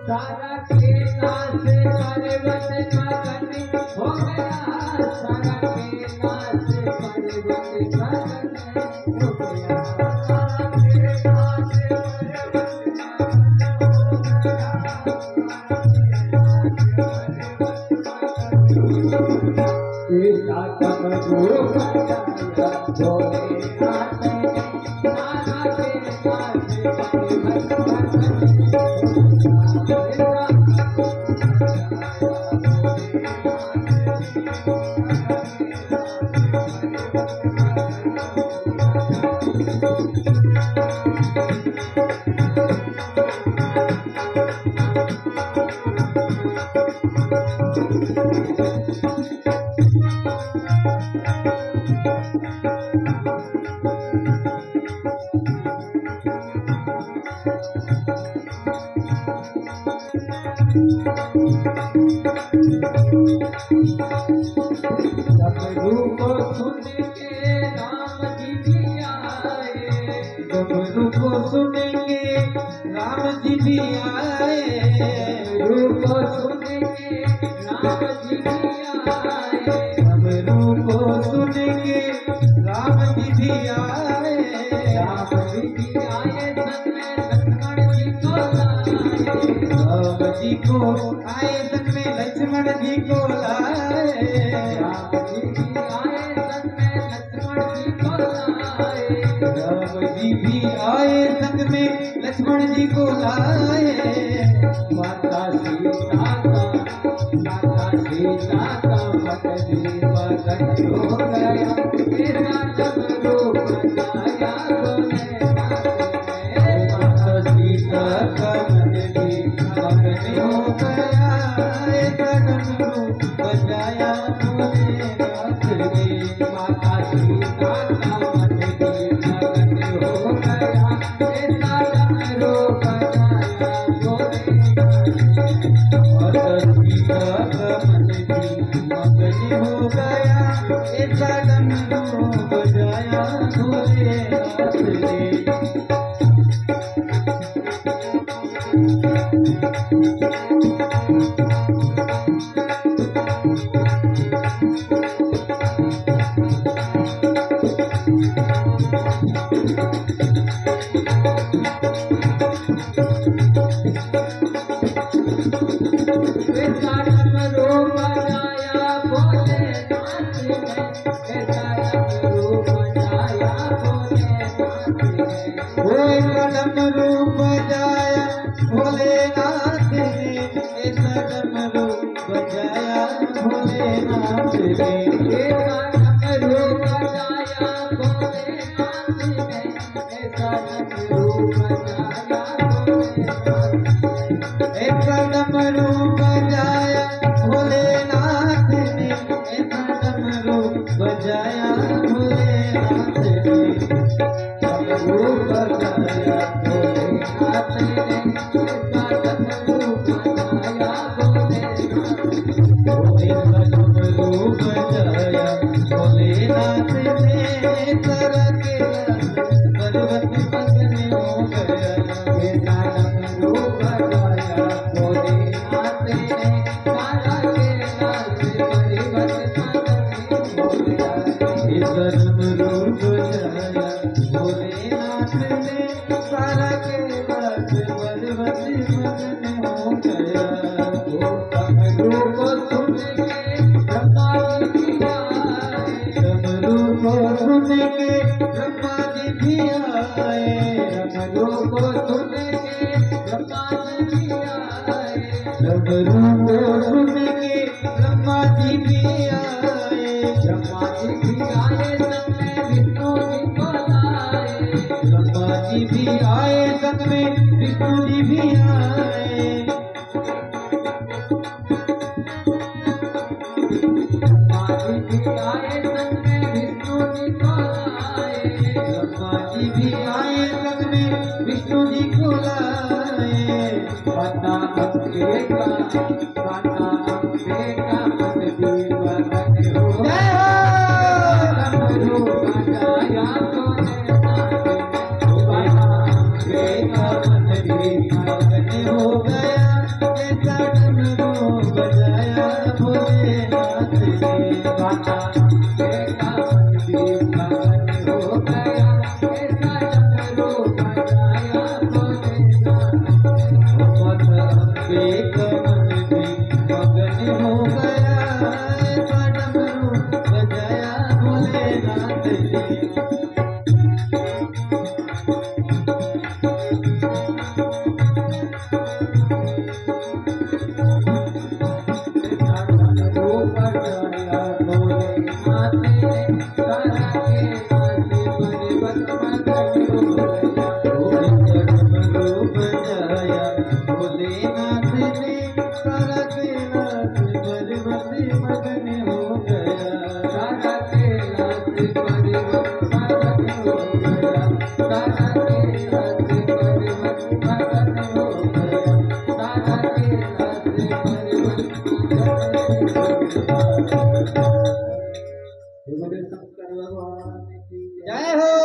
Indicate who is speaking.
Speaker 1: सारा केला से पर्वत मगन हो गया, सारा केला से पर्वत मगन हो गया, सारा केला से डमरू को सुन के राम जी भी आए, डमरू को सुन के राम जी भी आए, डमरू को सुन के राम जी भी आए, डमरू को सुन के राम जी भी आए, राम जी भी आए संग में लक्ष्मण जी को लाए, राम जी को आए संग में लक्ष्मण जी को लाए, राम जी भी आए संग में लक्ष्मण जी को लाए, राम जी भी आए संग में लक्ष्मण जी को लाए, माता सीता का पट भी मगन हो गया, तेरा डमरू बजाया भोलेनाथ ने, माता सीता का पट भी मगन हो गया, तेरा डमरू बजाया भोलेनाथ ने, माता सीता का पट भी मगन हो गया, तेरा डमरू बजाया भोलेनाथ ने, माता सीता का पट भी मगन हो गया, तेरा डमरू बजाया भोलेनाथ ने। ऐसा डमरू बजाया भोलेनाथ ने, ऐसा डमरू बजाया भोलेनाथ ने, ऐसा डमरू बजाया भोलेनाथ ने, ऐसा डमरू बजाया भोलेनाथ ने, ऐसा डमरू बजाया भोलेनाथ ने, ऐसा डमरू बजाया भोलेनाथ ने, ऐसा डमरू बजाया भोलेनाथ ने, ऐसा डमरू बजाया भोलेनाथ ने, डमरू बजाया भोलेनाथ ने, ऐसा डमरू बजाया भोलेनाथ ने, ऐसा डमरू बजाया भोलेनाथ ने, सारा केला पर्वत मगन हो गया, ऐसा डमरू बजाया भोलेनाथ ने, सारा केला पर्वत मगन हो गया, ऐसा डमरू बजाया भोलेनाथ ने, सारा केला पर्वत मगन हो गया, डमरू को सुन के ब्रह्मा जी भी आए, डमरू को सुन के ब्रह्मा जी भी आए, डमरू को सुन के ब्रह्मा जी भी आए, डमरू को सुन के ब्रह्मा जी भी आए, ब्रह्मा जी भी आए संग में विष्णु जी को लाए, ब्रह्मा जी भी आए संग में विष्णु जी भी आए, ब्रह्मा जी भी आए संग में विष्णु जी को लाए, ब्रह्मा जी भी आए संग में विष्णु जी को लाए, माता अम्बे का पट भी मगन हो गया, डमरू बजाया भोलेनाथ ने, माता अम्बे का पट भी मगन मगन हो गया ऐसा डमरू बजाया भोलेनाथ ने गाना बेटा मन भी मगन हो गया ऐसा डमरू बजाया भोलेनाथ मत अम्बे का मन भी मगन हो गया ऐसा डमरू बजाया भोलेनाथ ने जय हो।